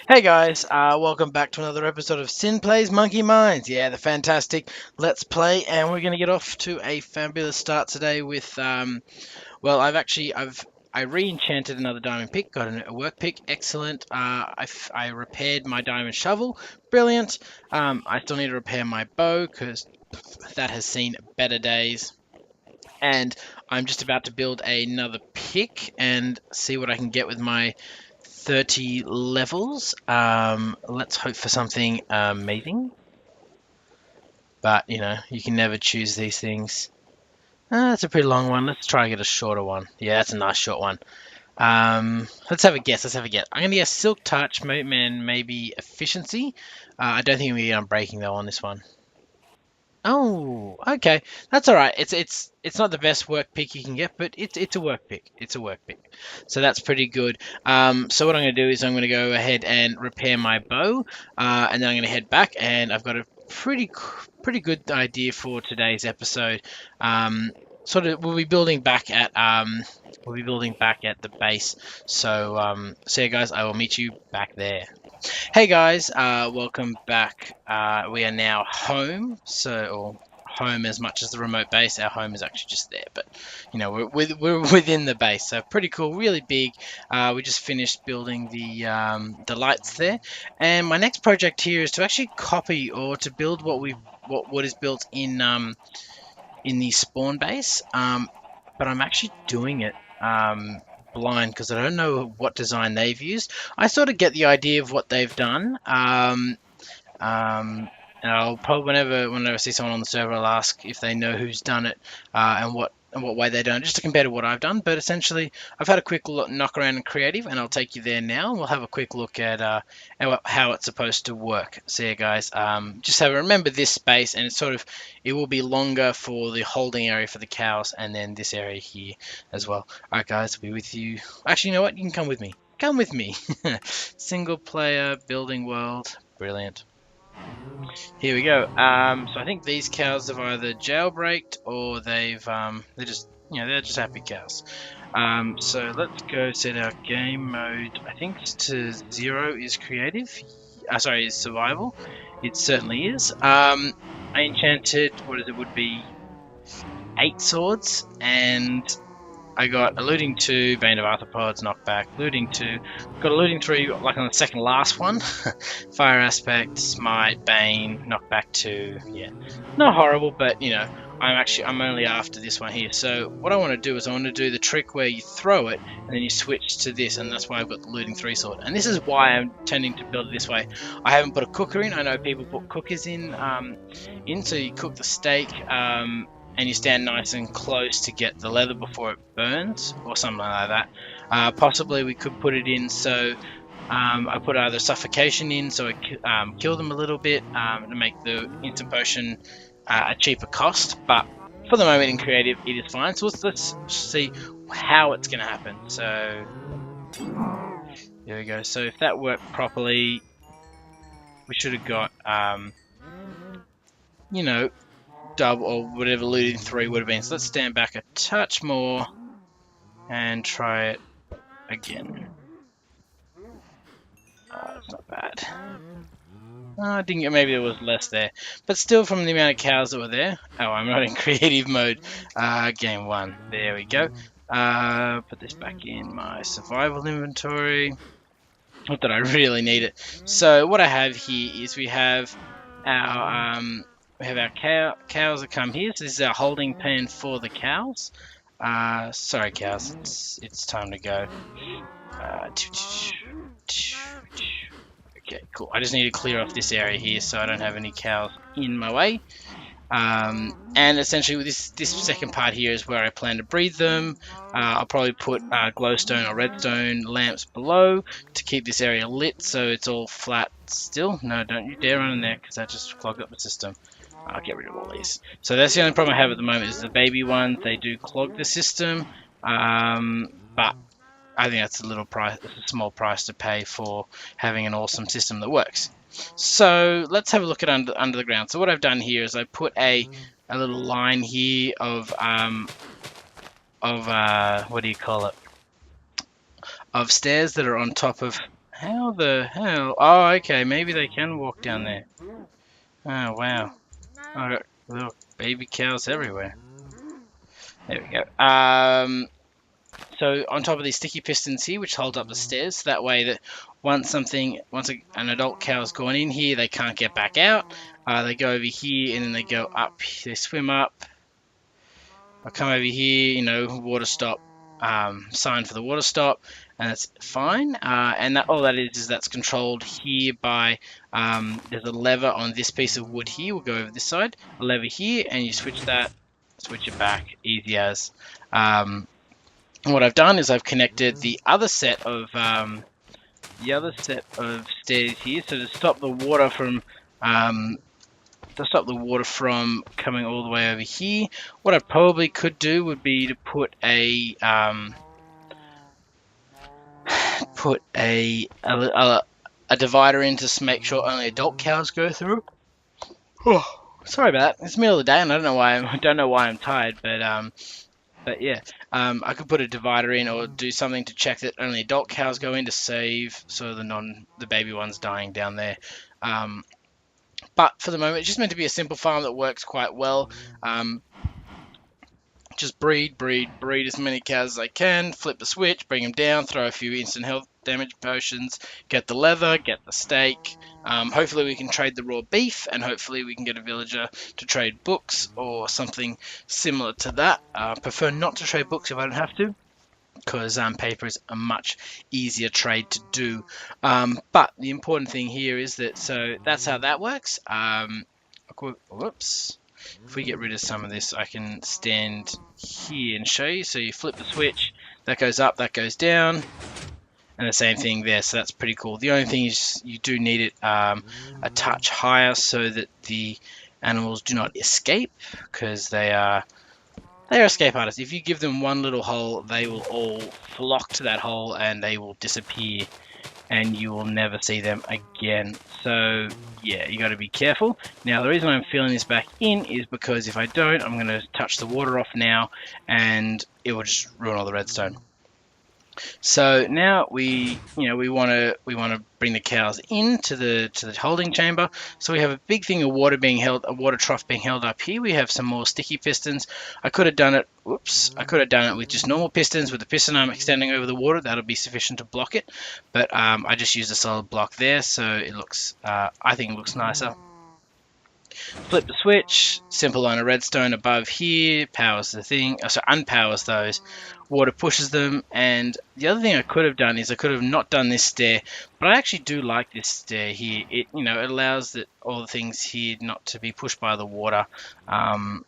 Hey guys, welcome back to another episode of Sin Plays Monkey Minds. Yeah, the fantastic Let's Play, and we're gonna get off to a fabulous start today with well, I re-enchanted another diamond pick, got a work pick, excellent. I repaired my diamond shovel, brilliant. I still need to repair my bow because that has seen better days. And I'm just about to build another pick and see what I can get with my 30 levels. Let's hope for something amazing. But, you can never choose these things. That's a pretty long one. Let's try and get a shorter one. Yeah, that's a nice short one. Let's have a guess. I'm going to guess Silk Touch, and maybe Efficiency. I don't think I'm going to get Unbreaking, though, on this one. Oh, okay. That's all right. It's not the best work pick you can get, but it's a work pick. It's a work pick. So that's pretty good. So what I'm going to do is I'm going to go ahead and repair my bow, and then I'm going to head back, and I've got a pretty good idea for today's episode. Sort of we'll be building back at the base. So yeah, guys, I will meet you back there. Hey guys, welcome back. We are now home, or home as much as the remote base. Our home is actually just there, but we're within the base, so pretty cool, really big. We just finished building the lights there, and my next project here is to actually copy or to build what is built in the spawn base. But I'm actually doing it. Blind because I don't know what design they've used. I sort of get the idea of what they've done. And I'll probably whenever I see someone on the server, I'll ask if they know who's done it and what way they've done it, just to compare to what I've done. But essentially, I've had a quick knock around in creative, and I'll take you there now, and we'll have a quick look at how it's supposed to work. So yeah, guys, just remember this space, and it will be longer for the holding area for the cows, and then this area here as well. All right, guys, I'll be with you. Actually, you know what? You can come with me. Come with me. Single player building world. Brilliant. Here we go. So I think these cows have either jailbreaked or they're just happy cows. So let's go set our game mode. I think to 0 is creative. Sorry, is survival. It certainly is. I enchanted would be 8 swords, and I got a looting 2, Bane of Arthropods, knockback, looting 2, got a looting 3 like on the second last one, fire aspect, smite, Bane, knockback 2, yeah, not horrible, but I'm only after this one here. So what I want to do is I want to do the trick where you throw it and then you switch to this, and that's why I've got the looting 3 sword, and this is why I'm tending to build it this way. I haven't put a cooker in. I know people put cookers in, so you cook the steak, and you stand nice and close to get the leather before it burns, or something like that. Possibly we could put it in so I put either suffocation in, so it kill them a little bit to make the instant potion a cheaper cost. But for the moment in creative, it is fine. So let's see how it's going to happen. So there we go. So if that worked properly, we should have got double or whatever looting 3 would have been. So let's stand back a touch more and try it again. It's not bad. I didn't get, maybe there was less there, but still from the amount of cows that were there. Oh, I'm not in creative mode. Game 1. There we go. Put this back in my survival inventory. Not that I really need it. So what I have here is we have our cows that come here. So this is our holding pen for the cows. Sorry, cows. It's time to go. Okay, cool. I just need to clear off this area here so I don't have any cows in my way. And essentially this second part here is where I plan to breed them. I'll probably put glowstone or redstone lamps below to keep this area lit so it's all flat still. No, don't you dare run in there because that just clogged up the system. I'll get rid of all these. So that's the only problem I have at the moment is the baby ones. They do clog the system, but I think that's a small price to pay for having an awesome system that works. So let's have a look at under the ground. So what I've done here is I put a little line here of what do you call it? Of stairs that are on top of How the hell? Oh, okay, maybe they can walk down there. Oh, wow. I got little baby cows everywhere. There we go. So on top of these sticky pistons here, which hold up the stairs, so that way that once an adult cow's gone in here, they can't get back out. They go over here and then they go up. They swim up. I come over here, water stop, sign for the water stop, and that's fine. And all that is that's controlled here by there's a lever on this piece of wood here. We'll go over this side, a lever here, and you switch that, switch it back, easy as. What I've done is I've connected the other set of stairs here, so to stop the water from coming all the way over here. What I probably could do would be to put a divider in to make sure only adult cows go through. Oh, sorry about that. It's the middle of the day, and I don't know why I'm tired, but yeah, I could put a divider in or do something to check that only adult cows go in to save so the baby ones dying down there. But for the moment, it's just meant to be a simple farm that works quite well. Just breed as many cows as I can, flip the switch, bring them down, throw a few instant health damage potions, get the leather, get the steak. Hopefully we can trade the raw beef, and hopefully we can get a villager to trade books or something similar to that. Prefer not to trade books if I don't have to, because paper is a much easier trade to do. But the important thing here is that, so that's how that works. Whoops. If we get rid of some of this, I can stand here and show you. So you flip the switch, that goes up, that goes down, and the same thing there. So that's pretty cool. The only thing is you do need it a touch higher so that the animals do not escape, because they are escape artists. If you give them one little hole, they will all flock to that hole and they will disappear, and you will never see them again. So yeah, you got to be careful. Now the reason I'm filling this back in is because if I don't, I'm going to touch the water off now and it will just ruin all the redstone. So now we want to bring the cows into the holding chamber. So we have a big thing of water being held, a water trough being held up here. We have some more sticky pistons. I could have done it. Whoops! I could have done it with just normal pistons with the piston arm extending over the water. That'll be sufficient to block it. But I just used a solid block there, so it looks. I think it looks nicer. Flip the switch, simple line of redstone above here, powers the thing, so unpowers those, water pushes them. And the other thing I could have done is I could have not done this stair, but I actually do like this stair here. It it allows that all the things here not to be pushed by the water, and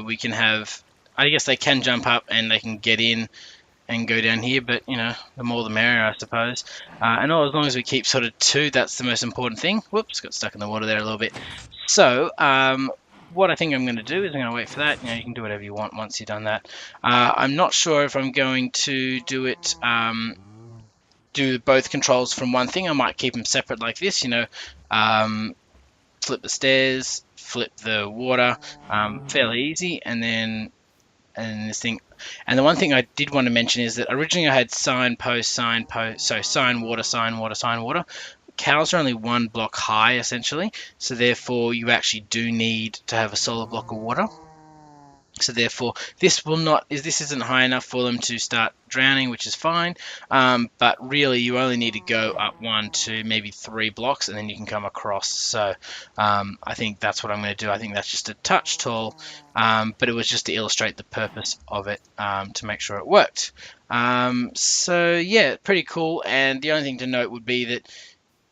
we can have, I guess they can jump up and they can get in and go down here, but the more the merrier, I suppose. And as long as we keep sort of two, that's the most important thing. Whoops, got stuck in the water there a little bit. So what I think I'm going to do is I'm going to wait for that. You can do whatever you want once you've done that. I'm not sure if I'm going to do it, do both controls from one thing. I might keep them separate like this, flip the stairs, flip the water, fairly easy, and then this thing. And the one thing I did want to mention is that originally I had sign, post, so sign, water, sign, water, sign, water. Cows are only one block high, essentially, so therefore you actually do need to have a solid block of water. So therefore this isn't high enough for them to start drowning, which is fine, but really you only need to go up 1, 2, maybe 3 blocks and then you can come across. So I think that's what I'm going to do. I think that's just a touch tall, but it was just to illustrate the purpose of it, to make sure it worked. So yeah, pretty cool. And the only thing to note would be that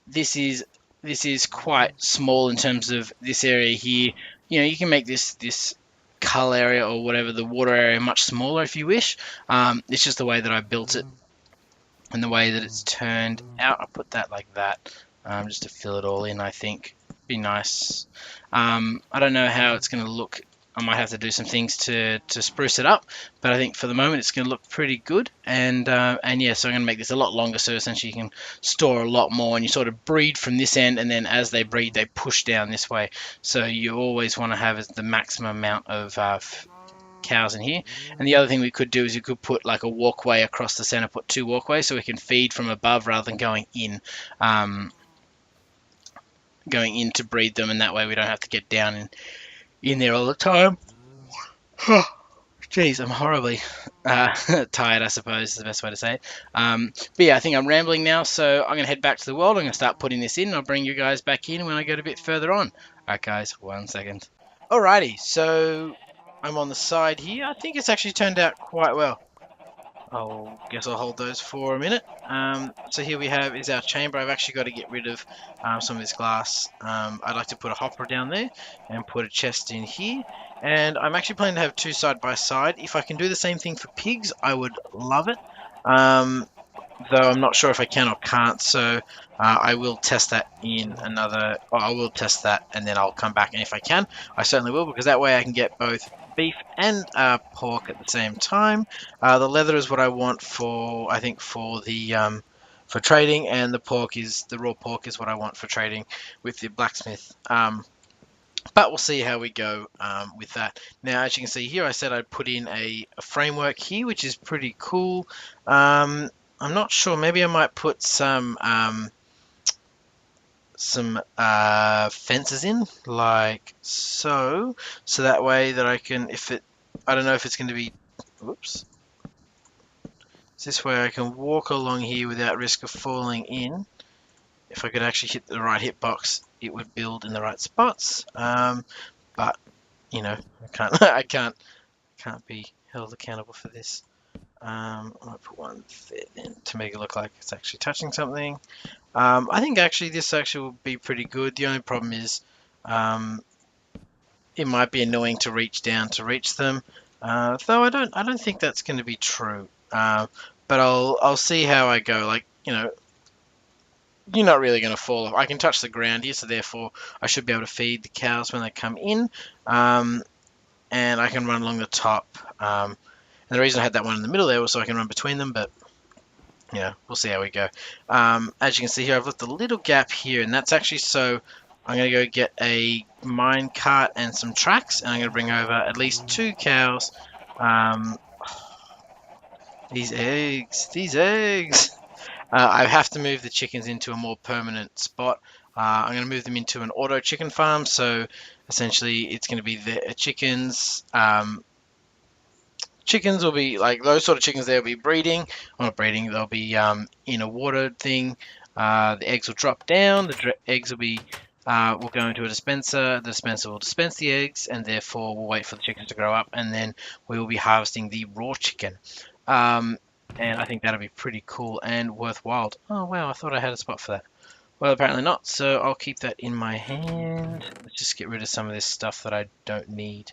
this is quite small in terms of this area here. You can make this cull area or whatever, the water area, much smaller if you wish. It's just the way that I built it and the way that it's turned out. I'll put that like that, just to fill it all in. I think be nice. I don't know how it's going to look. I might have to do some things to spruce it up, but I think for the moment it's going to look pretty good. And yeah, so I'm going to make this a lot longer, so essentially you can store a lot more, and you sort of breed from this end, and then as they breed they push down this way. So you always want to have the maximum amount of cows in here. And the other thing we could do is you could put like a walkway across the center, put 2 walkways so we can feed from above rather than going in to breed them, and that way we don't have to get down in there all the time. Jeez, I'm horribly tired, I suppose is the best way to say it. But yeah, I think I'm rambling now, so I'm going to head back to the world. I'm going to start putting this in. I'll bring you guys back in when I get a bit further on. Alright guys, 1 second. Alrighty, so I'm on the side here. I think it's actually turned out quite well. Guess I'll hold those for a minute. So here we have is our chamber. I've actually got to get rid of some of this glass. I'd like to put a hopper down there and put a chest in here. And I'm actually planning to have 2 side by side. If I can do the same thing for pigs, I would love it. Though I'm not sure if I can or can't, so I will test that in another. I will test that and then I'll come back, and if I can, I certainly will, because that way I can get both beef and pork at the same time. The leather is what I want for, I think, for the for trading, and the raw pork is what I want for trading with the blacksmith. But we'll see how we go with that. Now, as you can see here, I said I'd put in a framework here, which is pretty cool. I'm not sure. Maybe I might put some fences in, like so that way that I can, I don't know if it's going to be, whoops. This way I can walk along here without risk of falling in. If I could actually hit the right hitbox, it would build in the right spots. But you know, I can't be held accountable for this. I might put one there then to make it look like it's actually touching something. I think actually this actually will be pretty good. The only problem is it might be annoying to reach down to reach them. Though I don't think that's going to be true. But I'll see how I go. Like, you know, you're not really going to fall off. I can touch the ground here, so therefore I should be able to feed the cows when they come in. And I can run along the top. And the reason I had that one in the middle there was so I can run between them, but yeah, we'll see how we go. As you can see here, I've left a little gap here, and that's actually so I'm going to go get a mine cart and some tracks, and I'm going to bring over at least 2 cows. These eggs. I have to move the chickens into a more permanent spot. I'm going to move them into an auto chicken farm, so essentially it's going to be the chickens. Chickens will be like those sort of chickens. They'll be breeding, or not breeding. They'll be in a watered thing. The eggs will drop down. The eggs will be will go into a dispenser. The dispenser will dispense the eggs, and therefore we'll wait for the chickens to grow up, and then we will be harvesting the raw chicken. And I think that'll be pretty cool and worthwhile. Oh wow, I thought I had a spot for that. Well, apparently not. So I'll keep that in my hand. Let's just get rid of some of this stuff that I don't need.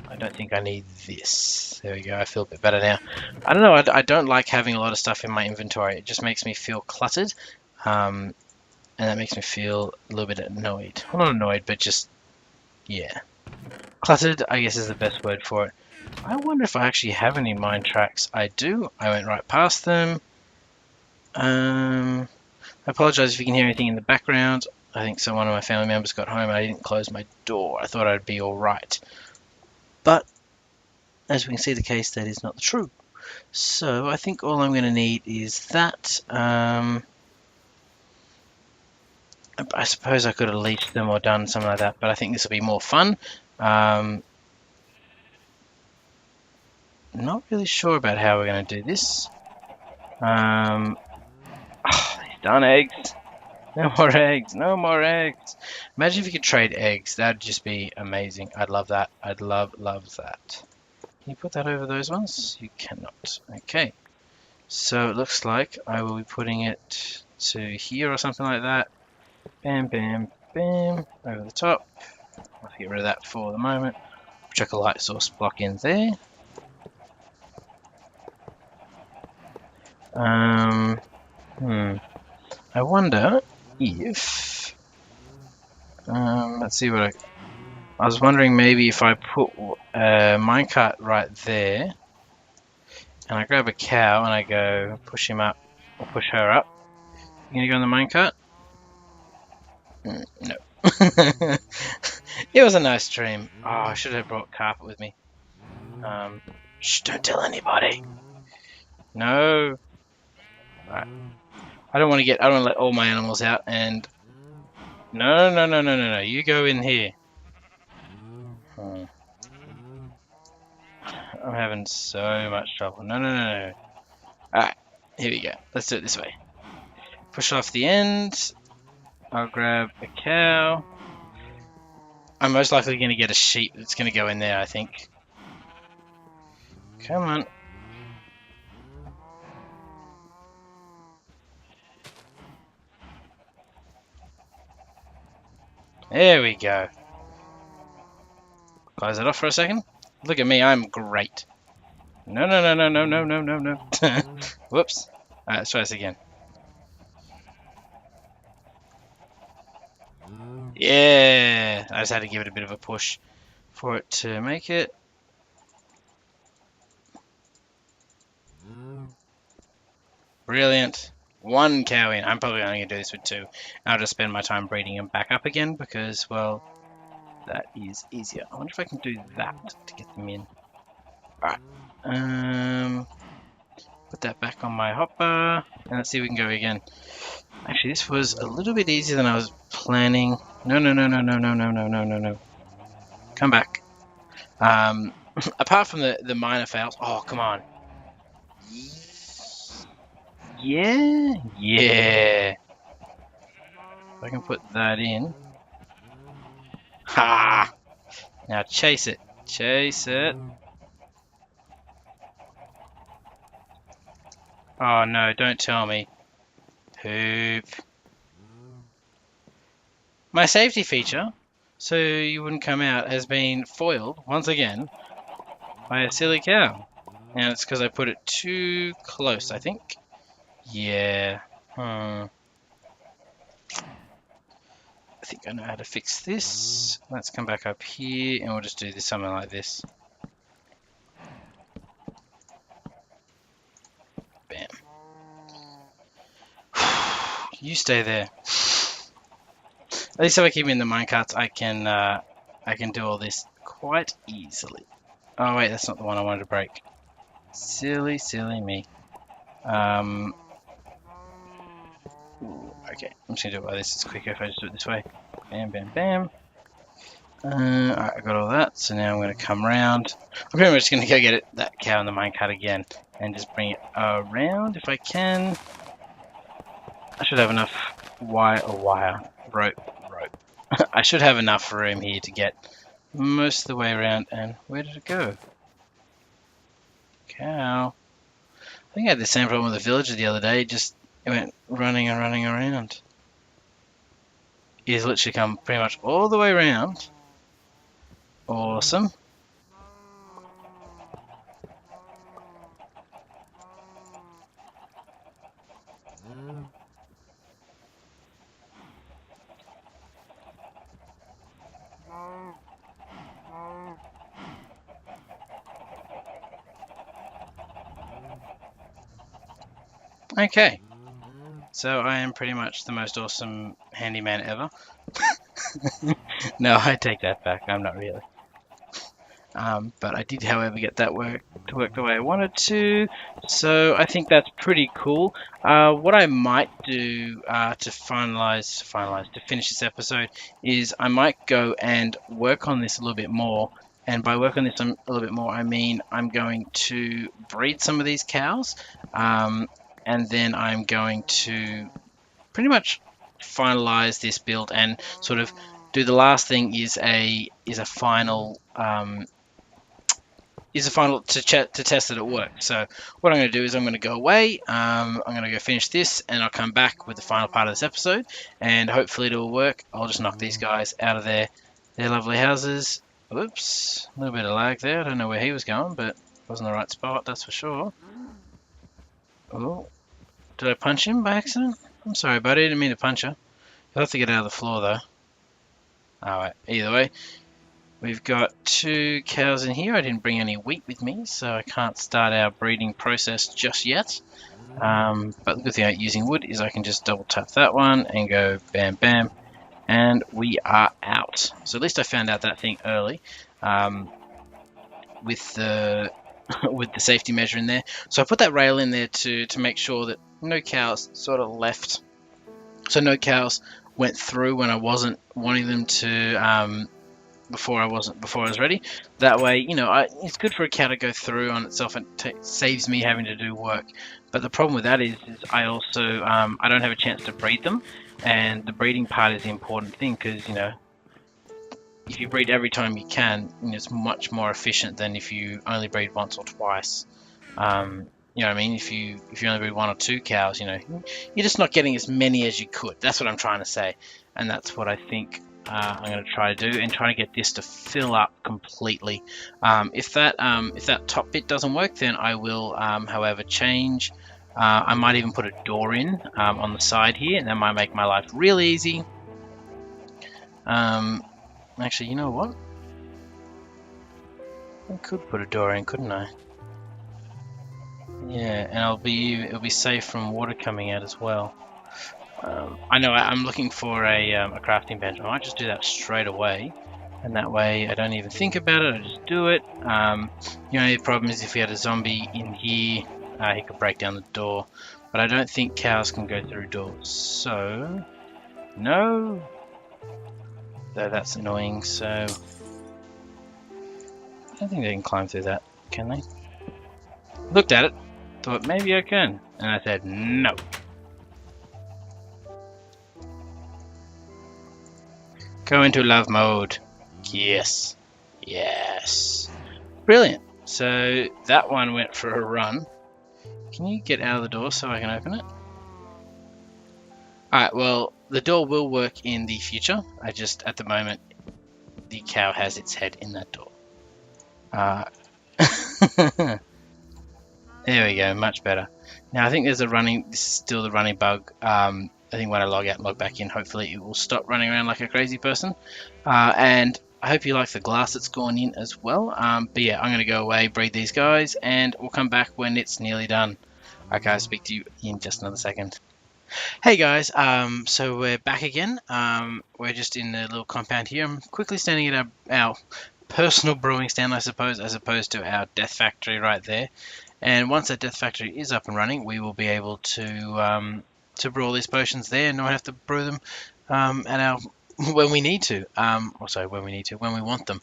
I don't think I need this. There we go. I feel a bit better now. I don't know. I don't like having a lot of stuff in my inventory. It just makes me feel cluttered. And that makes me feel a little bit annoyed. Well, not annoyed, but just, yeah. Cluttered, I guess, is the best word for it. I wonder if I actually have any mine tracks. I do. I went right past them. I apologize if you can hear anything in the background. I think one of my family members got home and I didn't close my door. I thought I'd be alright. But, as we can see, the case that is not true. So, I think all I'm going to need is that. I suppose I could have leashed them or done something like that, but I think this will be more fun. Not really sure about how we're going to do this. These darn eggs. No more eggs. No more eggs. Imagine if you could trade eggs. That'd just be amazing. I'd love that. I'd love that. Can you put that over those ones? You cannot. Okay. So it looks like I will be putting it to here or something like that. Bam, bam, bam. Over the top. I'll get rid of that for the moment. Chuck a light source block in there. I wonder if let's see what I was wondering, maybe if I put a minecart right there and I grab a cow and I go push him up or push her up. You gonna go on the minecart? No. It was a nice dream. Oh, I should have brought carpet with me. Shh, don't tell anybody. No. Right. I don't want to let all my animals out and... No, no, no, no, no, no. You go in here. I'm having so much trouble. No, no, no, no. Alright, here we go. Let's do it this way. Push off the end. I'll grab a cow. I'm most likely going to get a sheep that's going to go in there, I think. Come on. There we go. Close it off for a second. Look at me, I'm great. No, no, no, no, no, no, no, no, no. Whoops. Alright, let's try this again. Yeah! I just had to give it a bit of a push for it to make it. Brilliant. One cow in. I'm probably only going to do this with two. I'll just spend my time breeding them back up again because, well, that is easier. I wonder if I can do that to get them in. Alright. Put that back on my hopper. And let's see if we can go again. Actually, this was a little bit easier than I was planning. No, no, no, no, no, no, no, no, no, no, no. Come back. Apart from the minor fails. Oh, come on. Yeah, yeah. If I can put that in. Ha! Now chase it. Chase it. Oh no, don't tell me. Poop. My safety feature, so you wouldn't come out, has been foiled once again by a silly cow. And it's because I put it too close, I think. Yeah. I think I know how to fix this. Let's come back up here and we'll just do this something like this. Bam. You stay there. At least if I keep in the minecarts, I can do all this quite easily. Oh wait, that's not the one I wanted to break. Silly, silly me. Okay, I'm just gonna do it like this. It's quicker if I just do it this way. Bam, bam, bam. Alright, I got all that. So now I'm gonna come around. I'm pretty much just gonna go get that cow in the minecart again and just bring it around if I can. I should have enough rope. I should have enough room here to get most of the way around. And where did it go? Cow. I think I had the same problem with the villager the other day. It went running and running around. He's literally come pretty much all the way around. Awesome. Okay, so I am pretty much the most awesome handyman ever. No, I take that back, I'm not really. But I did, however, get that to work the way I wanted to, so I think that's pretty cool. What I might do to finish this episode is I might go and work on this a little bit more. And by work on this a little bit more, I mean I'm going to breed some of these cows. And then I'm going to pretty much finalize this build and sort of do the last thing is a final to test that it works. So what I'm going to do is I'm going to go away. I'm going to go finish this, and I'll come back with the final part of this episode, and hopefully it'll work. I'll just knock these guys out of their lovely houses. Oops, a little bit of lag there. I don't know where he was going, but it wasn't the right spot, that's for sure. Oh. Did I punch him by accident? I'm sorry, buddy. I didn't mean to punch her. You'll have to get out of the floor, though. Alright, either way. We've got 2 cows in here. I didn't bring any wheat with me, so I can't start our breeding process just yet. But the good thing about using wood is I can just double tap that one and go bam, bam. and we are out. So at least I found out that thing early, with the with the safety measure in there. So I put that rail in there to make sure that no cows sort of left. So no cows went through when I wasn't wanting them to, before I was ready. That way, it's good for a cow to go through on itself, and saves me having to do work. But the problem with that is I also I don't have a chance to breed them, and the breeding part is the important thing, because if you breed every time you can, it's much more efficient than if you only breed once or twice. You know what I mean? If you only breed one or two cows, you're just not getting as many as you could. That's what I'm trying to say, and that's what I think I'm going to try to do, and try to get this to fill up completely. If that top bit doesn't work, then I will, however, change. I might even put a door in on the side here, and that might make my life real easy. Actually, you know what? I could put a door in, couldn't I? Yeah, and it'll be safe from water coming out as well. I know I'm looking for a crafting bench. I might just do that straight away, and that way I don't even think about it. I just do it. The only problem is if we had a zombie in here, he could break down the door. But I don't think cows can go through doors. So no. Though that's annoying. So I don't think they can climb through that, can they? Looked at it, thought maybe I can, and I said no. Go into love mode. Yes. Yes. Brilliant. So that one went for a run. Can you get out of the door so I can open it? Alright, well, the door will work in the future. At the moment, the cow has its head in that door. There we go, much better. Now I think this is still the running bug. I think when I log out and log back in, hopefully it will stop running around like a crazy person. And I hope you like the glass that's gone in as well. But yeah, I'm going to go away, breed these guys, and we'll come back when it's nearly done. Okay, I'll speak to you in just another second. Hey guys, so we're back again. We're just in a little compound here. I'm quickly standing at our personal brewing stand, I suppose, as opposed to our death factory right there. And once that death factory is up and running, we will be able to brew all these potions there, and not have to brew them when we need to. When we want them.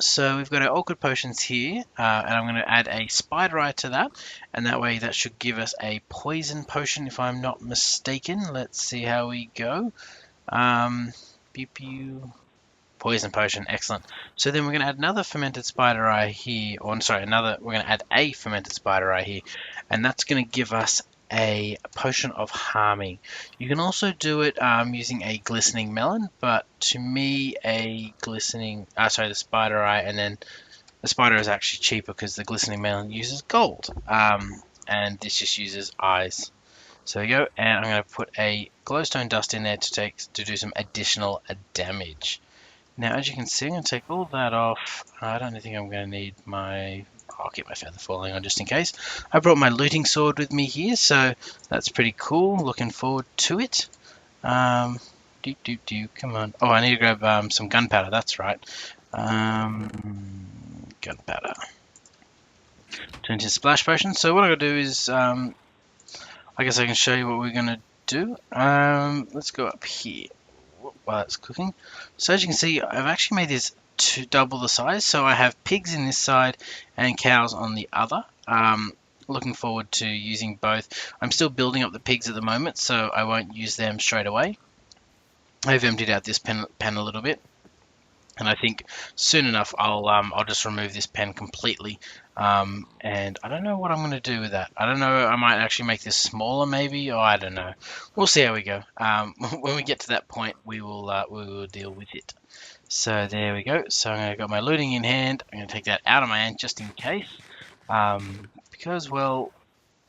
So we've got our awkward potions here, and I'm going to add a spider eye to that, and that way that should give us a poison potion, if I'm not mistaken. Let's see how we go. Pew pew. Poison potion, excellent. So then we're going to add another fermented spider eye here, we're going to add a fermented spider eye here, and that's going to give us a potion of harming. You can also do it using a glistening melon, but to me the spider eye, and then the spider is actually cheaper because the glistening melon uses gold, and this just uses eyes. So there we go, and I'm going to put a glowstone dust in there to do some additional damage. Now, as you can see, I'm going to take all that off. I don't think I'm going to need I'll keep my feather falling on just in case. I brought my looting sword with me here, so that's pretty cool. Looking forward to it. Come on. Oh, I need to grab some gunpowder, that's right. Gunpowder. Turn into splash potion. So what I'm going to do is, I guess I can show you what we're going to do. Let's go up here while it's cooking. So as you can see, I've actually made this to double the size, so I have pigs in this side and cows on the other. Looking forward to using both. I'm still building up the pigs at the moment, so I won't use them straight away. I've emptied out this pen a little bit, and I think soon enough I'll just remove this pen completely. And I don't know what I'm going to do with that. I don't know. I might actually make this smaller, maybe, or I don't know. We'll see how we go. When we get to that point, we will deal with it. So there we go. So I got my looting in hand. I'm going to take that out of my hand just in case, because, well,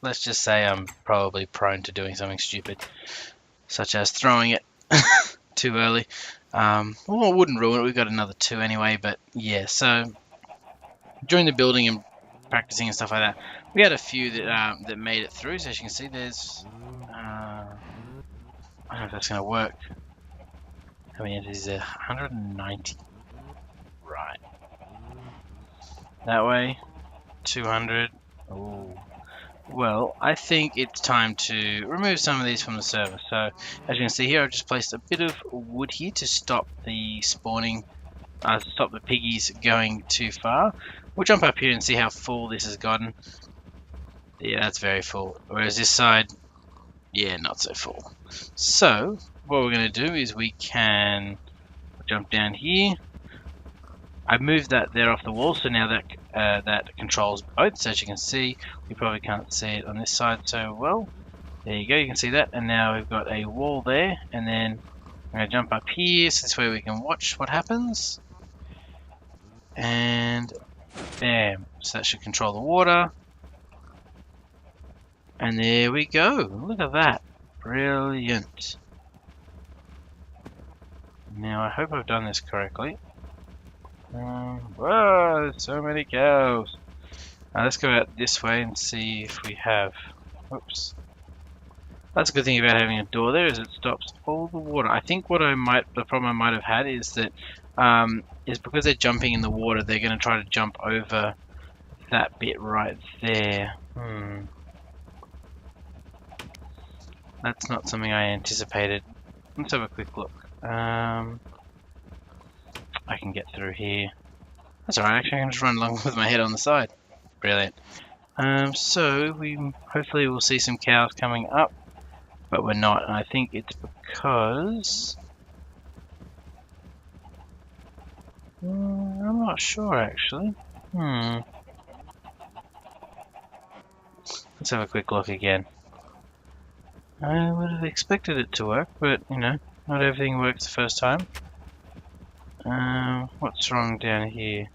let's just say I'm probably prone to doing something stupid, such as throwing it too early. Well, it wouldn't ruin it. We've got another 2 anyway, but yeah. So during the building and practicing and stuff like that, we had a few that made it through. So as you can see, there's I don't know if that's going to work. How many entities is there? 190. Right. That way. 200. Oh. Well, I think it's time to remove some of these from the server. So, as you can see here, I've just placed a bit of wood here to stop the spawning, stop the piggies going too far. We'll jump up here and see how full this has gotten. Yeah, that's very full. Whereas this side, yeah, not so full. So, what we're going to do is we can jump down here. I moved that there off the wall, so now that that controls both. So as you can see, we probably can't see it on this side so well. There you go, you can see that. And now we've got a wall there, and then I'm going to jump up here, so this way we can watch what happens. And bam, so that should control the water. And there we go, look at that, brilliant. Now I hope I've done this correctly. Whoa, there's so many cows. Now let's go out this way and see if we have. Oops. That's a good thing about having a door there, is it stops all the water. I think the problem I might have had is that is because they're jumping in the water, they're going to try to jump over that bit right there. That's not something I anticipated. Let's have a quick look. I can get through here. That's alright, actually I can just run along with my head on the side. Brilliant. So we hopefully will see some cows coming up, but we're not, and I think it's because I'm not sure actually. Let's have a quick look again. I would have expected it to work, but you know, not everything works the first time. What's wrong down here?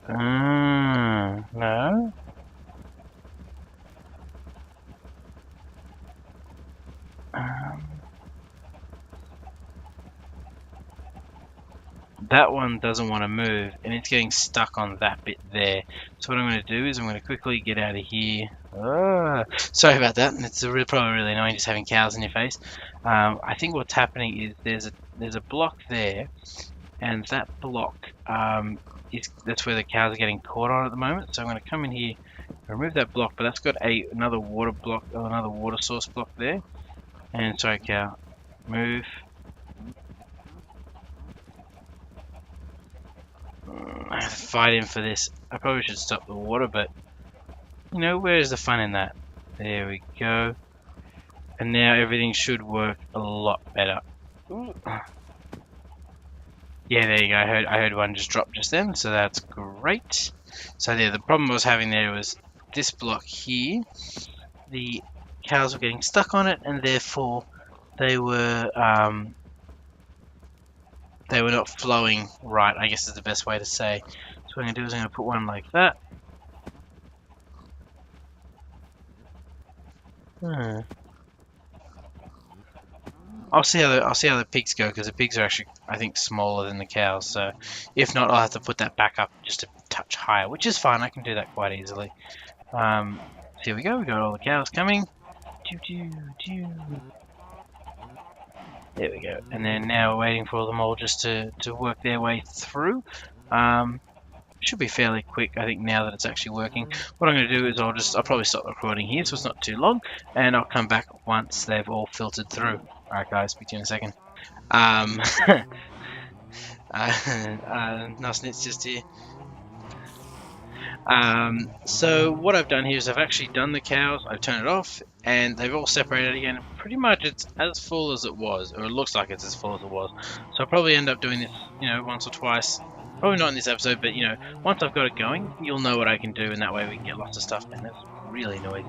No. That one doesn't want to move, and it's getting stuck on that bit there. So what I'm going to do is I'm going to quickly get out of here. Sorry about that. It's probably really annoying just having cows in your face. I think what's happening is there's a block there, and that block that's where the cows are getting caught on at the moment. So I'm going to come in here, remove that block, but that's got another water block, or another water source block there. And sorry, cow, move. I have to fight him for this. I probably should stop the water, but you know, where's the fun in that? There we go. And now everything should work a lot better. Ooh. Yeah, there you go. I heard one just drop just then, so that's great. So yeah, the problem I was having there was this block here. The cows were getting stuck on it, and therefore they were not flowing right, I guess is the best way to say. So what I'm going to do is I'm going to put one like that. I'll see how the pigs go, because the pigs are actually, I think, smaller than the cows. So if not, I'll have to put that back up just a touch higher, which is fine. I can do that quite easily. Here we go. We got all the cows coming. There we go. And then now we're waiting for them all just to work their way through. Should be fairly quick, I think, now that it's actually working. What I'm going to do is I'll probably stop recording here so it's not too long, and I'll come back once they've all filtered through. Alright guys, speak to you in a second. Nice Nit's just here. So what I've done here is I've actually done the cows, I've turned it off, and they've all separated again. Pretty much it's as full as it was, or it looks like it's as full as it was. So I'll probably end up doing this, you know, once or twice. Probably not in this episode, but you know, once I've got it going, you'll know what I can do, and that way we can get lots of stuff. And that's really noisy.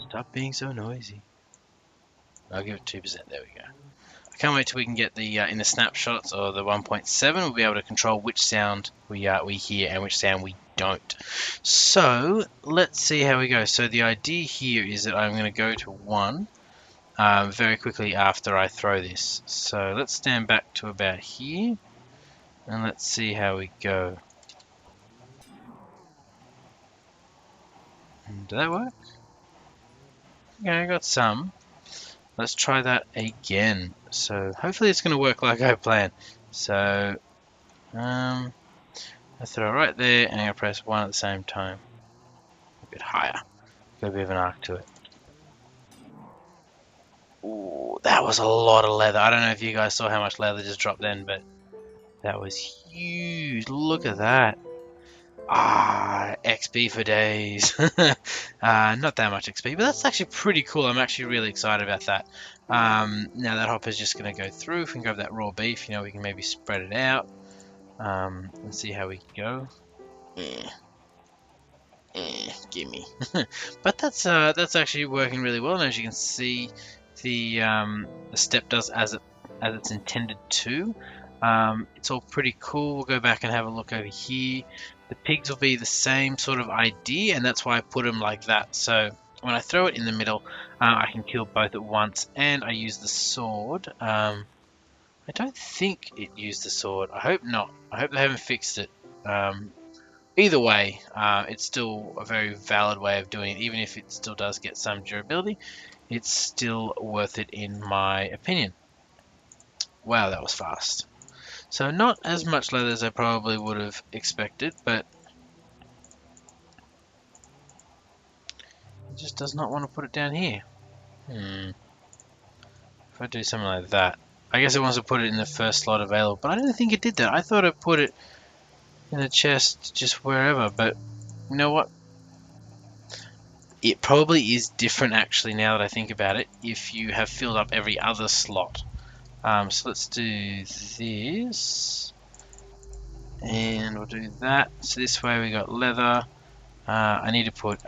Stop being so noisy. I'll give it 2%. There we go. I can't wait till we can get the in the snapshots or the 1.7. We'll be able to control which sound we hear and which sound we don't. So let's see how we go. So the idea here is that I'm going to go to 1 very quickly after I throw this. So let's stand back to about here, and let's see how we go. Did that work? Okay, I got some. let's try that again. So hopefully it's going to work like I planned. So I throw it right there, and I press 1 at the same time. A bit higher. Got a bit of an arc to it. Ooh, that was a lot of leather. I don't know if you guys saw how much leather just dropped then, but that was huge. Look at that. Ah, XP for days. Not that much XP, but that's actually pretty cool. I'm actually really excited about that. Now that hopper's just going to go through. If we can grab that raw beef, we can maybe spread it out and see how we go. Gimme. But that's actually working really well, and as you can see, the step does as it's intended to. It's all pretty cool. We'll go back and have a look over here. The pigs will be the same sort of idea, and that's why I put them like that. So when I throw it in the middle, I can kill both at once, and I use the sword. I don't think it used the sword. I hope not. I hope they haven't fixed it. Either way, it's still a very valid way of doing it. Even if it still does get some durability, it's still worth it in my opinion. Wow, that was fast. So not as much leather as I probably would have expected, but it just does not want to put it down here. If I do something like that, I guess it wants to put it in the first slot available, but I don't think it did that. I thought it put it in the chest just wherever, but you know what? It probably is different actually now that I think about it, if you have filled up every other slot. So let's do this. And we'll do that. So this way we got leather. I need to put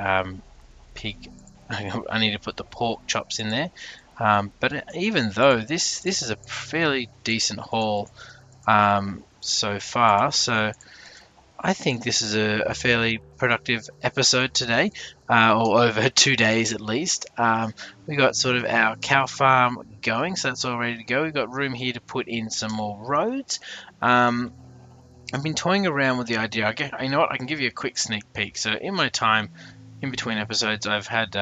pig. I need to put the pork chops in there. But even though this is a fairly decent haul so far, so I think this is a fairly productive episode today, or over 2 days at least. We got sort of our cow farm going, so that's all ready to go. We've got room here to put in some more roads. I've been toying around with the idea. You know what? I can give you a quick sneak peek. So in my time, in between episodes, I've had,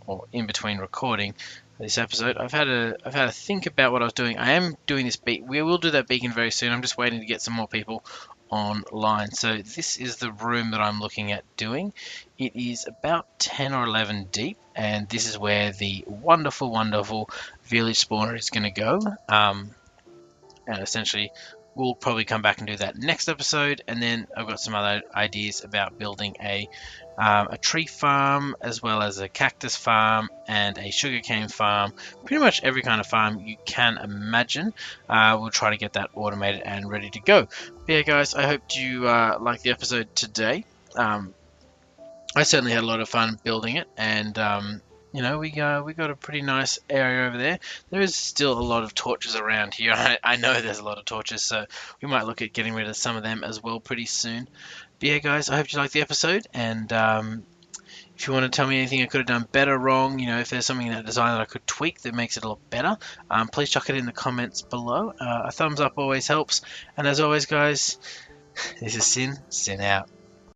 or in between recording this episode, I've had a think about what I was doing. I am doing this beacon. We will do that beacon very soon. I'm just waiting to get some more people online. So this is the room that I'm looking at doing. It is about 10 or 11 deep, and this is where the wonderful, wonderful village spawner is going to go. And essentially we'll probably come back and do that next episode, and then I've got some other ideas about building a tree farm, as well as a cactus farm and a sugarcane farm. Pretty much every kind of farm you can imagine. We'll try to get that automated and ready to go. But yeah guys, I hope you liked the episode today. I certainly had a lot of fun building it, and we got a pretty nice area over there. There is still a lot of torches around here. I know there's a lot of torches, so we might look at getting rid of some of them as well pretty soon. But yeah, guys, I hope you liked the episode, and if you want to tell me anything I could have done better, wrong, if there's something in that design that I could tweak that makes it a lot better, please chuck it in the comments below. A thumbs up always helps, and as always, guys, this is Sin out.